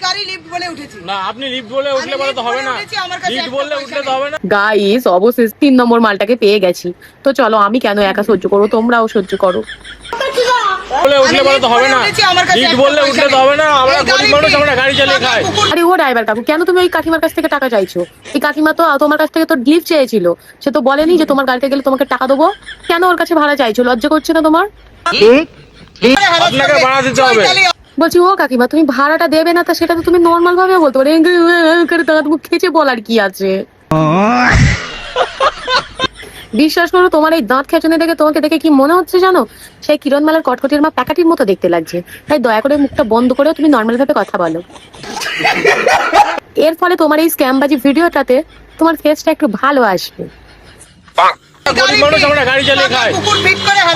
গাড়ি লিফট বলে উঠেছি। না আপনি লিফট বলে উঠলে বলে তো হবে না, লিফট বললে উঠলে তো হবে না। গাইস অবশেষে 3 নম্বর মালটাকে পেয়ে গেছি। তো চলো আমি কেন একা সহ্য করো, তোমরাও সহ্য করো। বলে উঠলে বলে তো হবে না, লিফট বললে উঠলে তো হবে না, আমরা গরিব মানুষ, আমরা গাড়ি চালিয়ে খাই। আরে ও ড্রাইভার কাকু, কেন তুমি ওই কাকিমার কাছ থেকে টাকা চাইছো? এই কাকিমা তো তোমার কাছ থেকে তো লিফট চেয়েছিল, সে তো বলেনি যে তোমার গাড়িতে গেলে তোমাকে টাকা দেবো। কেন ওর কাছে ভাড়া চাইছো? লজ্জা করছে না তোমার? আপনাকে ভাড়া দিতে হবে। বলছি ও কাকিমা, তুমি ভাড়াটা দেবে না, তা সেটা তো তুমি নর্মাল ভাবে বলতে পারো, তুমি খেচে বলার কি আছে? বিশ্বাস করো, তোমার এই দাঁত খেঁচনে দেখে তোমাকে দেখে কি মনে হচ্ছে জানো? সেই কিরণমালার কটকটির মা প্যাকাটির মতো দেখতে লাগছে। তাই দয়া করে মুখটা বন্ধ করে তুমি নর্মাল ভাবে কথা বলো। এর ফলে তোমার এই স্ক্যামবাজি ভিডিওটাতে তোমার ফেসটা একটু ভালো আসবে। গরিব মানুষ, আমরা গাড়ি চালিয়ে খাই,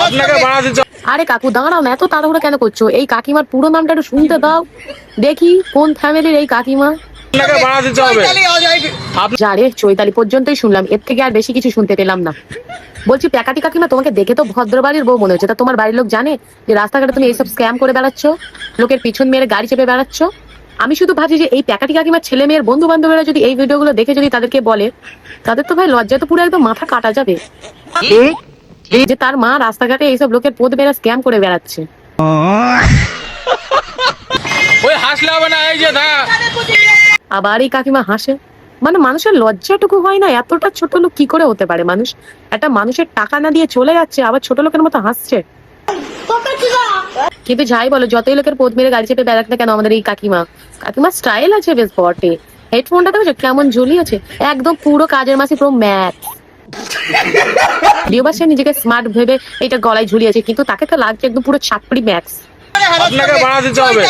আপনাকে ভাড়া দিতে হবে। আরে কাকু দাঁড়াও না, এত তাড়াহুড়ো কেন করছো? এই কাকিমার পুরো নামটা একটু শুনতে দাও, দেখি কোন ফ্যামিলির এই কাকিমা। আপনাকে ভাড়া দিতে হবে। যারে চৈতালি পর্যন্তই শুনলাম, এর থেকে আর বেশি কিছু শুনতে পেলাম না। বলছি প্যাকাটি কাকিমা, তোমাকে দেখে তো ভদ্র বাড়ির বউ মনে হচ্ছে, তা তোমার বাড়ির লোক জানে যে রাস্তাঘাটে তুমি এইসব স্ক্যাম করে বেড়াচ্ছ, লোকের পিছন মেরে গাড়ি চেপে বেড়াচ্ছ? আমি শুধু ভাবছি যে এই প্যাকাটি কাকিমার ছেলে মেয়ের বন্ধু বান্ধবরা যদি এই ভিডিওগুলো দেখে যদি তাদেরকে বলে, তাদের তো ভাই লজ্জা তো পুরো একদম মাথা কাটা যাবে যে তার মা রাস্তাঘাটে এইসব লোকের পথ বেড়া স্ক্যাম করে বেড়াচ্ছে। ওই হাসলে হবে না, এই যে আবার এই কাকিমা হাসে, মানে মানুষের লজ্জাটুকু হয় না? এতটা ছোট লোক কি করে হতে পারে মানুষ? একটা মানুষের টাকা না দিয়ে চলে যাচ্ছে, আবার ছোট লোকের মতো হাসছে। কিন্তু যাই বলো, যতই লোকের পথ মেরে গাড়ি চেপে বেড়াক না কেন, আমাদের এই কাকিমা স্টাইল আছে বেশ বটে। হেডফোনটা দেখো কেমন ঝুলিয়েছে, একদম পুরো কাজের মাসি, পুরো ম্যাথ। সে নিজেকে স্মার্ট ভেবে এটা গলায় ঝুলিয়েছে, কিন্তু তাকে তো লাগছে একদম পুরো চাকরি ম্যাক্স। আপনাকে ভাড়া দিতে হবে।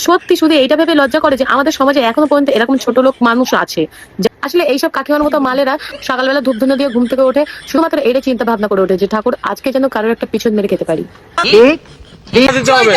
সত্যি শুধু এইটা ভেবে লজ্জা করে যে আমাদের সমাজে এখনো পর্যন্ত এরকম ছোট লোক মানুষ আছে। আসলে এইসব কাকিমার মতো মালেরা সকালবেলা ধূপধুনো দিয়ে ঘুম থেকে ওঠে শুধুমাত্র এটা চিন্তা ভাবনা করে ওঠে যে ঠাকুর আজকে যেন কারোর একটা পিছন মেরে খেতে পারি। দিতে হবে।